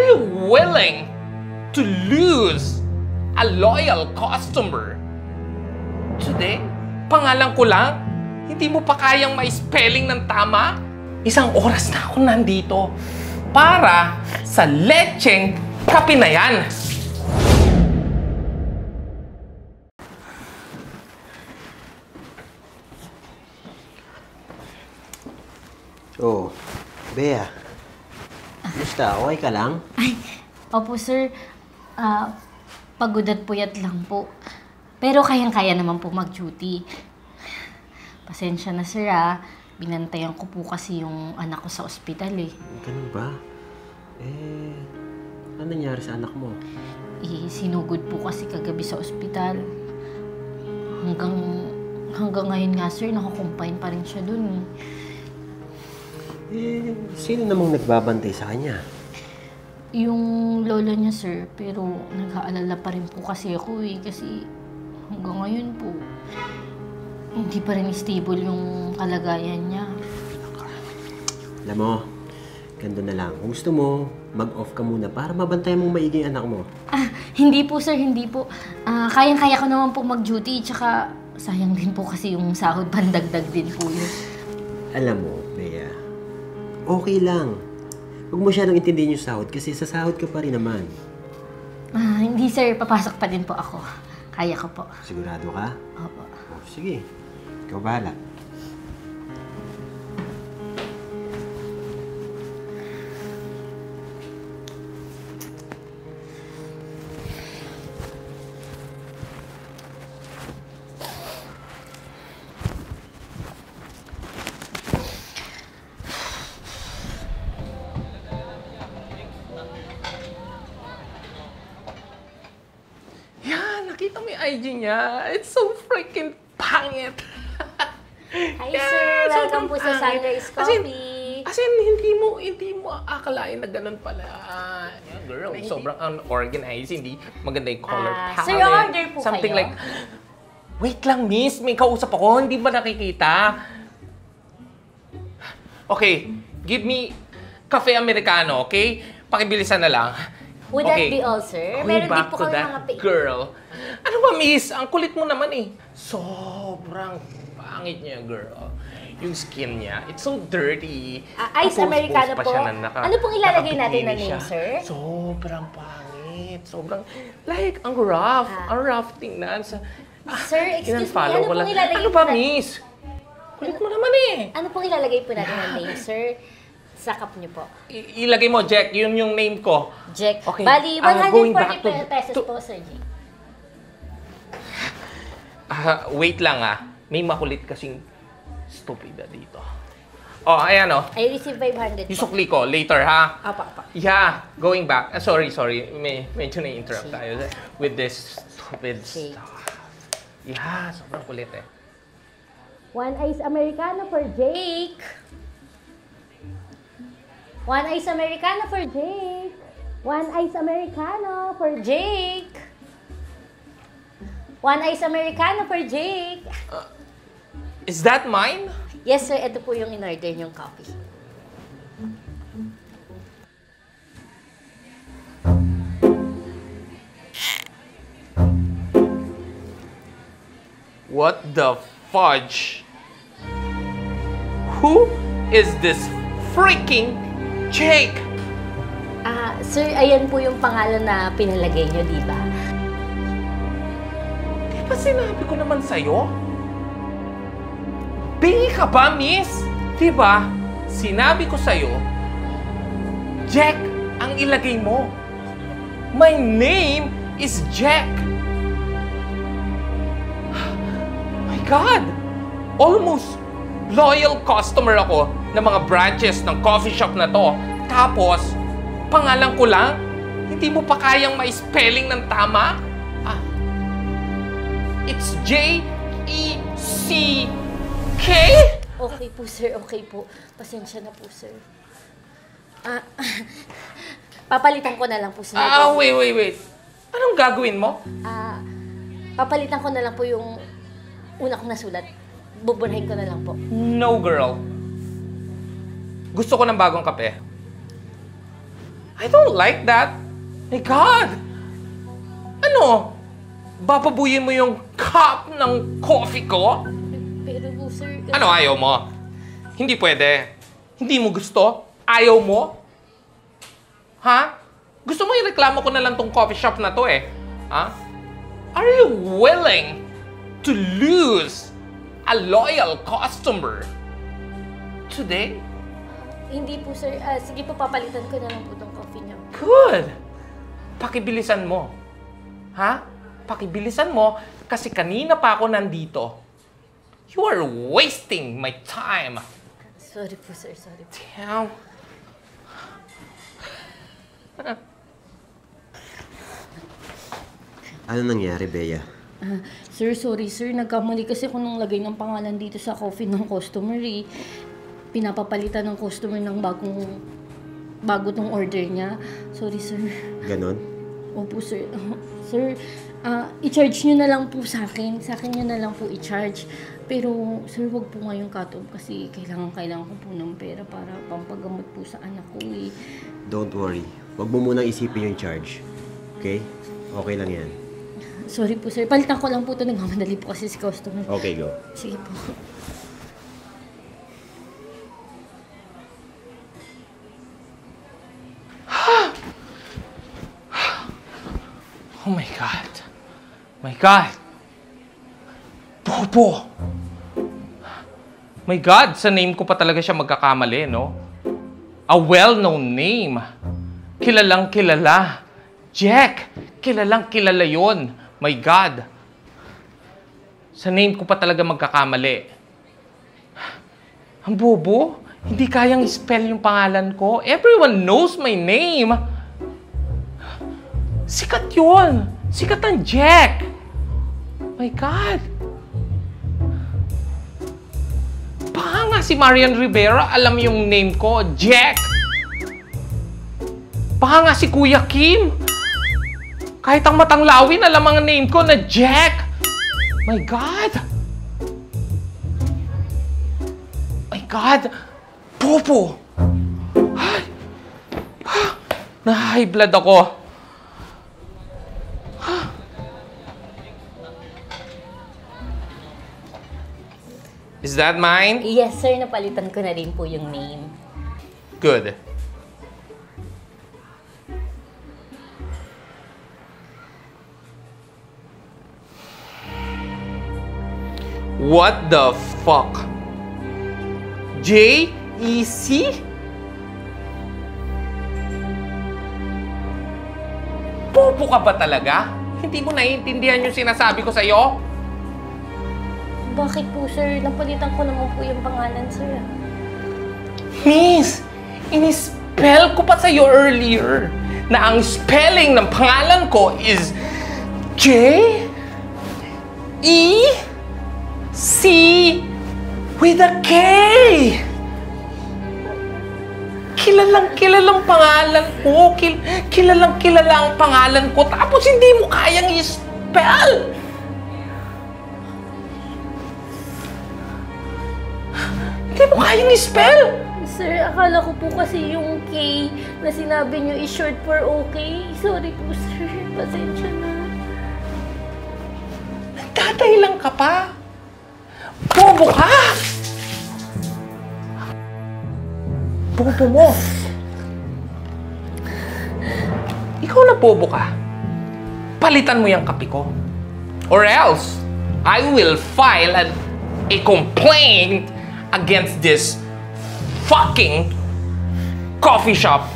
you willing to lose a loyal customer? Today, pangalan ko lang, hindi mo pa kayang ma-spelling ng tama? Isang oras na ako nandito para sa lecheng kape na yan. Oh, Bea. Kumusta? Okay ka lang? Ay, opo sir. Pagod at puyat lang po. Pero kayang-kaya naman po mag-duty. Pasensya na sir Binantayan ko po kasi yung anak ko sa ospital eh. Ganun ba? Ano nangyari sa anak mo? Sinugod po kasi kagabi sa ospital. Hanggang ngayon nga sir, nakakumpine pa rin siya dun. Sino namang nagbabantay sa kanya? Yung lola niya sir, pero nag-aalala pa rin po kasi ako kasi hanggang ngayon po, hindi pa rin stable yung kalagayan niya. Alam mo, ganito na lang. Kung gusto mo, mag-off ka muna para mabantayan mong maigi anak mo. Hindi po sir, hindi po. Kayang-kaya ko naman po mag-duty, tsaka sayang din po kasi yung sahod, pandagdag din po yun. Alam mo, Bea, okay lang. Huwag mo siya nang intindihin yung sahod kasi sa sahod ka pa rin naman. Hindi sir, papasok pa din po ako. Kaya ko po. Sigurado ka? Opo. Oh, sige, ikaw bahala. Nakita mo yung IG niya. It's so freaking pangit. Hi sir, welcome po sa Sunrise Coffee. As in, hindi mo akalain na ganun pala. Girl, sobrang unorganized. Hindi maganda yung color palette. Sir, order po something kayo. like, wait lang miss, may kausap ako. Hindi ba nakikita? Okay, give me cafe americano, okay? Pakibilisan na lang. Would that be all, sir? Meron din po kami mga Girl. Ano ba, miss? Ang kulit mo naman eh. Sobrang pangit niya, girl. Yung skin niya, it's so dirty. Ice Americano po? Ano pong ilalagay natin na name, sir? Sobrang pangit. Sobrang, like, ang rough. Ang rough tingnan. Sir, excuse me, ano pong ilalagay ano ba, miss? Kulit mo naman eh. Ano pong ilalagay po natin na name, sir? Sa cup niyo po. Ilagay mo, Jack. Yun yung name ko. Jack. Okay. Bali, Going back 140 pesos po, Sir G. Wait lang May makulit kasing stupida dito. Oh, ayan I receive 500 po. Isukli ko. Later, ha? Apa. Yeah, going back. Sorry. Medyo na-interrupt tayo with this stupid stuff. Yeah, sobrang kulit eh. One ice Americano for Jake. One ice Americano for Jake. One ice Americano for Jake. One ice Americano for Jake. Is that mine? Yes, sir. Ito po yung in-order niyong coffee. What the fudge? Who is this freaking Jake? Sir, ayan po yung pangalan na pinalagay niyo, di ba? Di ba sinabi ko naman sa'yo? Bingi ka ba, miss? Di ba? Sinabi ko sa'yo, Jack ang ilagay mo. My name is Jack. My God! Almost loyal customer ako ng mga branches ng coffee shop na to. Tapos, pangalan ko lang, hindi mo pa kayang ma-spelling ng tama? It's J-E-C-K? Okay po, sir. Okay po. Pasensya na po, sir. Papalitan ko na lang po, sir. Wait. Anong gagawin mo? Papalitan ko na lang po yung una kong nasulat. Buburahin ko na lang po. No, girl. Gusto ko ng bagong kape. I don't like that. My God! Ano? Bababuyin mo yung cup ng coffee ko? Pero po, sir... Ano ayaw mo? Hindi pwede. Hindi mo gusto? Ayaw mo? Ha? Gusto mo ireklamo ko na lang tong coffee shop na to eh? Ha? Are you willing to lose a loyal customer today? Hindi po, sir. Sige po, papalitan ko na lang po tong coffee niyo. Good! Pakibilisan mo. Ha? Pakibilisan mo kasi kanina pa ako nandito. You are wasting my time. Sorry po, sir. Sorry po. Damn. Ano nangyari, Bea? Sir, sorry, sir. Nagkamali kasi ako nung lagay ng pangalan dito sa coffee ng customer eh. Pinapapalitan ng customer ng bago tong order niya. Sorry, sir. Ganon? Opo, sir. Sir, i-charge nyo na lang po sa akin. Sa akin nyo na lang po i-charge. Pero, sir, wag po ngayong cut-off kasi kailangan ko po ng pera para pampagamot po sa anak ko eh. Don't worry. Huwag mo munang isipin yung charge. Okay? Okay lang yan. Sorry po, sir. Palitan ko lang po ito. Nagmamadali po kasi si customer. Okay, go. Sige po. Oh my God. My God. Bobo. My God, sa name ko pa talaga siya magkakamali, no? A well-known name. Kilalang kilala. Jack, kilalang kilala yon. My God. Sa name ko pa talaga magkakamali. Ang bobo, hindi kayang spell yung pangalan ko. Everyone knows my name. Sikat yun. Sikat ang Jack. My God. Baka nga si Marian Rivera alam yung name ko, Jack. Baka nga si Kuya Kim. Kahit ang matanglawin, alam ang name ko na Jack. My God. My God. Popo. Ay. Na-high blood ako. Is that mine? Yes, sir. Napalitan ko na rin po yung name. Good. What the fuck? J-E-C? Bobo ka ba talaga? Hindi mo naiintindihan yung sinasabi ko sa'yo? Bakit po, sir? Napalitan ko naman po yung pangalan, sir. Miss, in-spell ko pa sa'yo earlier na ang spelling ng pangalan ko is J-E-C with a K. Kilalang pangalan ko. Kilalang ang pangalan ko. Tapos hindi mo kayang i-spell. Hindi mo kayang i-spell. Sir, akala ko po kasi yung K na sinabi niyo is short for okay. Sorry po, sir. Pasensya na. Nagtatay lang ka pa. Bobo ka! Bobo mo. Ikaw na bobo ka. Palitan mo yung kape ko. Or else, I will file a complaint against this fucking coffee shop.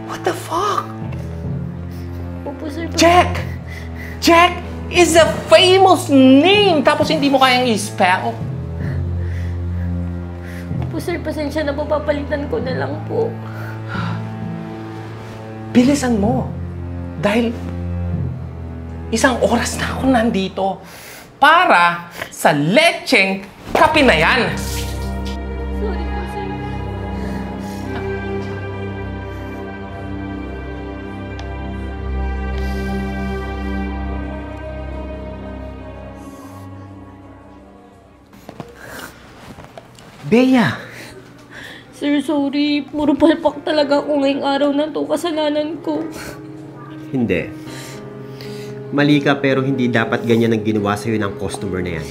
What the fuck? Opo, sir. Jack! Jack is a famous name! Tapos hindi mo kayang i-spell. Opo, sir. Pasensya na po. Papalitan ko na lang po. Bilisan mo. Dahil isang oras na ako nandito para sa lecheng kape na yan. Sorry po, sir. Bea! Sir, sorry. Puro palpak talaga ako ngayong araw na to. Kasalanan ko. Hindi. Mali ka pero hindi dapat ganyan ang ginawa sa'yo ng customer na yan.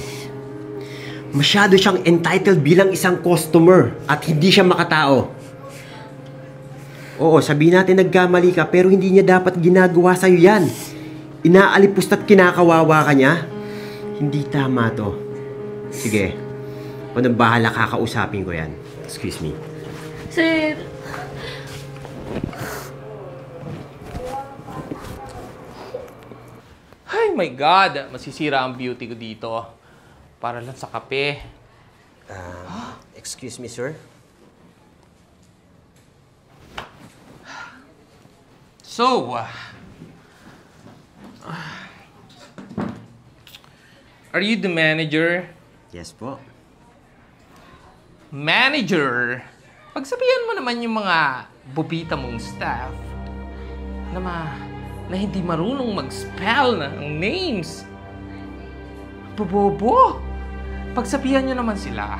Masyado siyang entitled bilang isang customer at hindi siya makatao. Oo, sabihin natin nagkamali ka pero hindi niya dapat ginagawa sa'yo yan. Inaalipust at kinakawawa ka niya. Hindi tama to. Sige, kung nang bahala kakausapin ko yan. Excuse me. Sir, Ay my God, masisira ang beauty ko dito. Para lang sa kape. Excuse me, sir. So, are you the manager? Yes po. Manager? Pagsabihan mo naman yung mga bubita mong staff na hindi marunong mag-spell ng names. Bobobo! Pagsabihan nyo naman sila,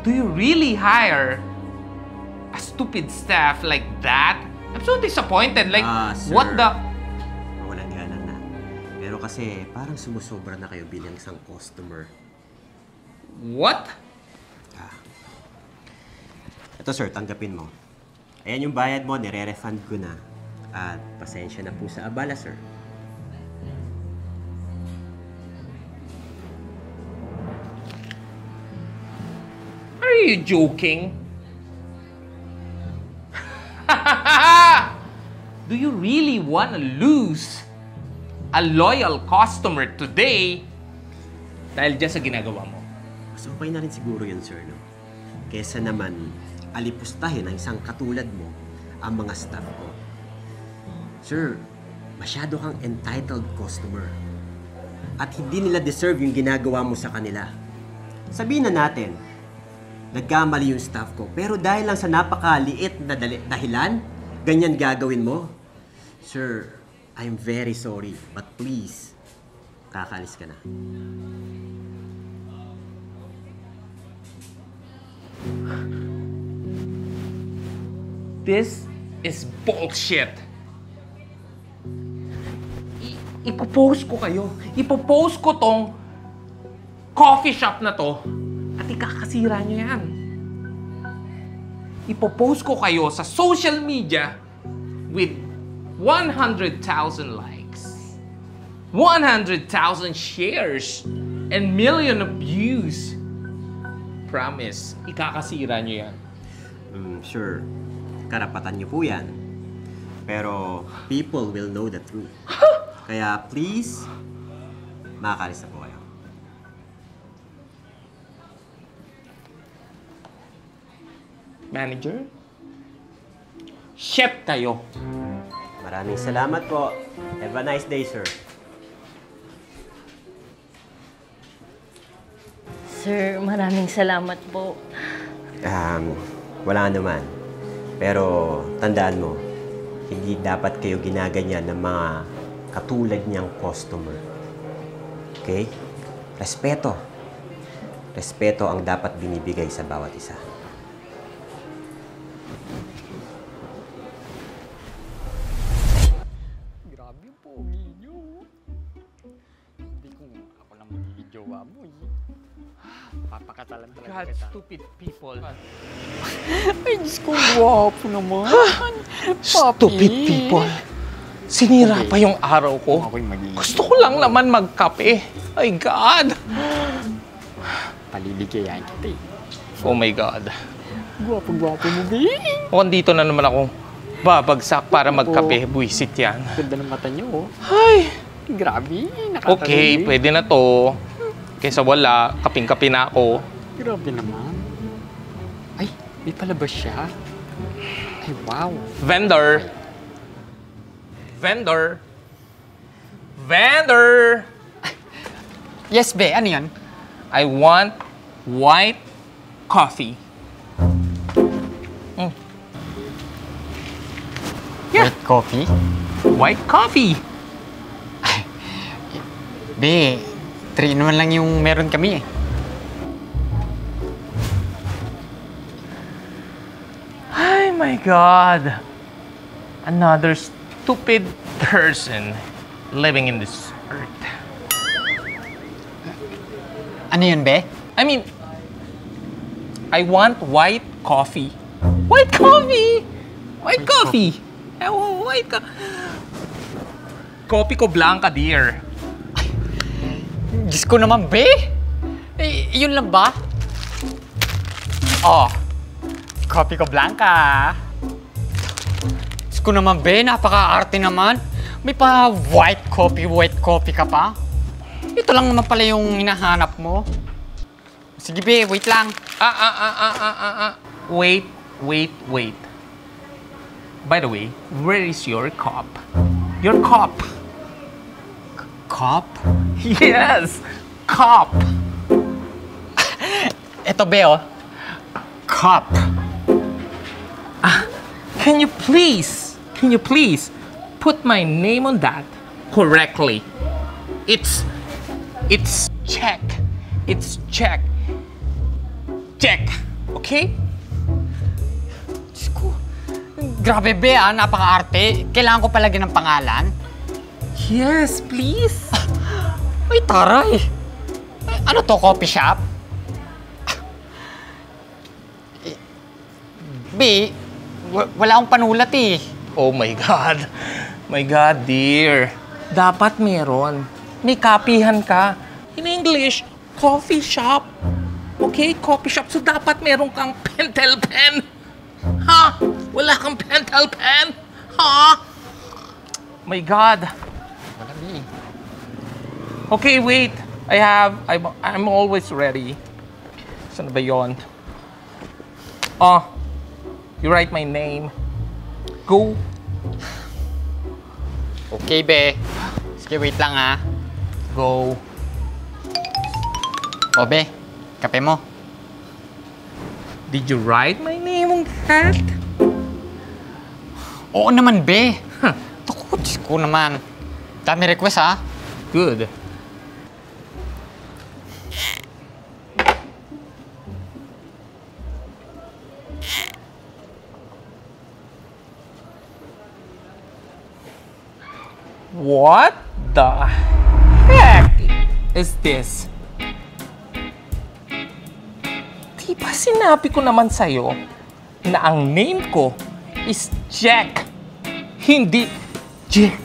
do you really hire a stupid staff like that? I'm so disappointed. Like, Sir. what the... Walang galang na. Pero kasi parang sumusobra na kayo bilang isang customer. What? Ito sir, tanggapin mo. Ayan yung bayad mo, nire-refund ko na. At pasensya na po sa abala, sir. Are you joking? Do you really want to lose a loyal customer today dahil dyan sa ginagawa mo? Mas okay na rin siguro yun, sir, no? Kesa naman alipustahin ng isang katulad mo ang mga staff ko. Sir, masyado kang entitled customer. At hindi nila deserve yung ginagawa mo sa kanila. Sabihin na natin, nagkamali yung staff ko, pero dahil lang sa napakaliit na dahilan, ganyan gagawin mo? Sir, I'm very sorry, but please, kakaalis ka na. This is bullshit. Ipopost ko kayo. Ipopost ko tong coffee shop na to at ikakasira nyo yan. Ipopost ko kayo sa social media with 100,000 likes, 100,000 shares, and million of views. Promise, ikakasira nyo yan. Sure, karapatan niyo po yan. Pero people will know the truth. Kaya please, makakalis na po kayo. Manager? Chef kayo. Maraming salamat po. Have a nice day, sir. Sir, maraming salamat po. Wala naman. Pero tandaan mo, hindi dapat kayo ginaganyan ng mga katulad niyang customer. Okay? Respeto. Respeto ang dapat binibigay sa bawat isa. Grabe yung pogi niyo. Hindi kung ako lang magiging jowa mo eh. Papakasalan talaga God, kita. stupid people. Ay, Diyos ko, guwapo naman. Stupid people. Sinira pa yung araw ko. Ako'y magiging Gusto ko lang naman magkape. My God! Paliligayahin kita eh. Oh my God. Guwapo mo, babe. Mukhang dito na naman ako babagsak para magkape. Buisit yan. Ganda ng mata niyo, oh. Ay! Grabe, Okay, pwede na to. Kaysa wala, kaping-kape na ako. Grabe naman. Ay, may palabas siya. Ay, wow. Vendor! Vendor! Vendor! Yes, be. Ano yan? I want white coffee. Yeah. White coffee? White coffee! Be, 3-in-1 lang yung meron kami eh. my God. Another stupid person living in this earth. Ano yun, be? I mean, I want white coffee. White coffee! White coffee! White coffee. Kopi ko blanca, dear. Diyos ko naman, be! Yun lang ba? Oh, kopi ko blanca. Diyos ko naman, be, napaka-arte naman. May pa white coffee ka pa. Ito lang naman pala yung hinahanap mo. Sige, be, wait lang. Wait. By the way, where is your cup? Your cup. Cup? Yes, cup. Ito, be, oh. Cup. Can you please put my name on that correctly? It's check. It's check. Check. Okay? Diyos ko. Grabe, be, napaka-arte. Kailangan ko palagyan ng pangalan. Yes, please. Ay, taray. Ano to, coffee shop? Be, wala akong panulat eh. Oh my God. My God, dear. Dapat meron. May kapihan ka. In English, coffee shop. Okay, coffee shop. So dapat meron kang pentel pen. Ha? Wala kang pentel pen? Ha? My God. Wala, be. Okay, wait. I'm always ready. Saan ba yun? Oh, you write my name. Go. Okay, be. Sige, wait lang, ha. Go. O, be, kape mo. Did you write my name on that? Oo naman, be. Naku, Diyos ko naman. Dami request, ha. Good. What the heck is this? Di ba sinabi ko naman sa'yo na ang name ko is Jack, hindi Jack.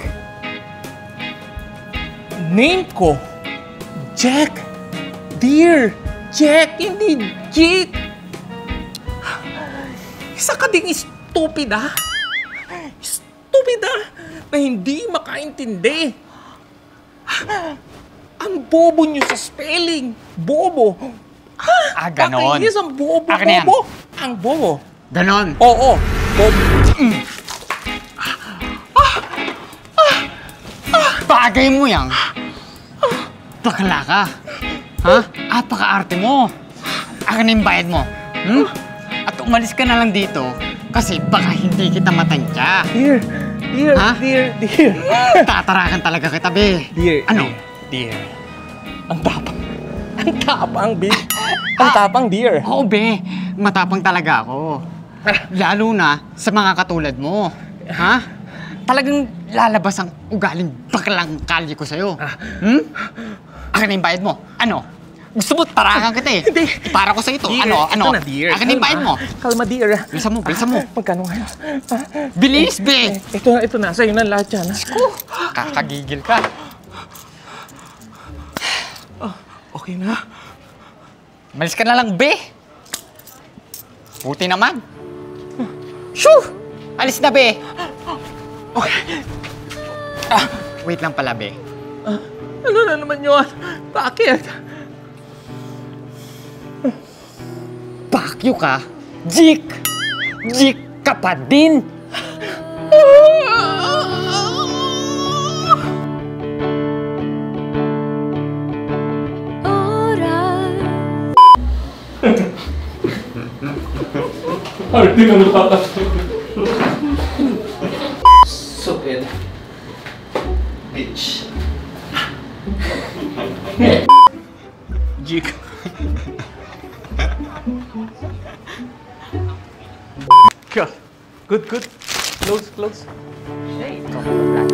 Name ko, Jack. Dear, Jack, hindi Jake. Isa ka ding stupid, ha? Stupid, ha? Na hindi makaintindi. Ang bobo niyo sa spelling. Bobo. Ganon. Pakainis ang bobo, Akin na yan. bobo. Ang bobo. Ganon. Oo, bobo. Bagay mo yan. Bakla ka. Ha? Apaka-arte mo. Akin na yung bayad mo. Hmm? At umalis ka na lang dito kasi baka hindi kita matansya. Dear, Ha? dear. Tatarakan talaga kita, be. Dear, Ano? Dear. Ang tapang. Ang tapang, dear. Ang tapang, dear. Oo, be. Matapang talaga ako. Lalo na sa mga katulad mo. Ha? Talagang lalabas ang ugaling baklang kalye ko sa'yo. Hmm? Akin na yung bayad mo. Ano? Gusto mo tarakan kita eh. Hindi. Para ko sa ito. Dear, Ano? ito na, dear. Akin na yung bayad mo. Kalma, dear. Bilisan mo, bilisan mo. Magkano ngayon? Bilis, be! Ito na. Sa'yo na lahat yan. Kakagigil ka. Okay na. Malis ka na lang, be! Buti naman. Shoo! Alis na, be! Okay. Wait lang pala, be. Ano na naman yun? Bakit? Pakyo ka? Jik! Jik ka pa din! Stupid. Bitch. Jig. God. Good, good. Close, close. Hey, ikaw ba, Brad?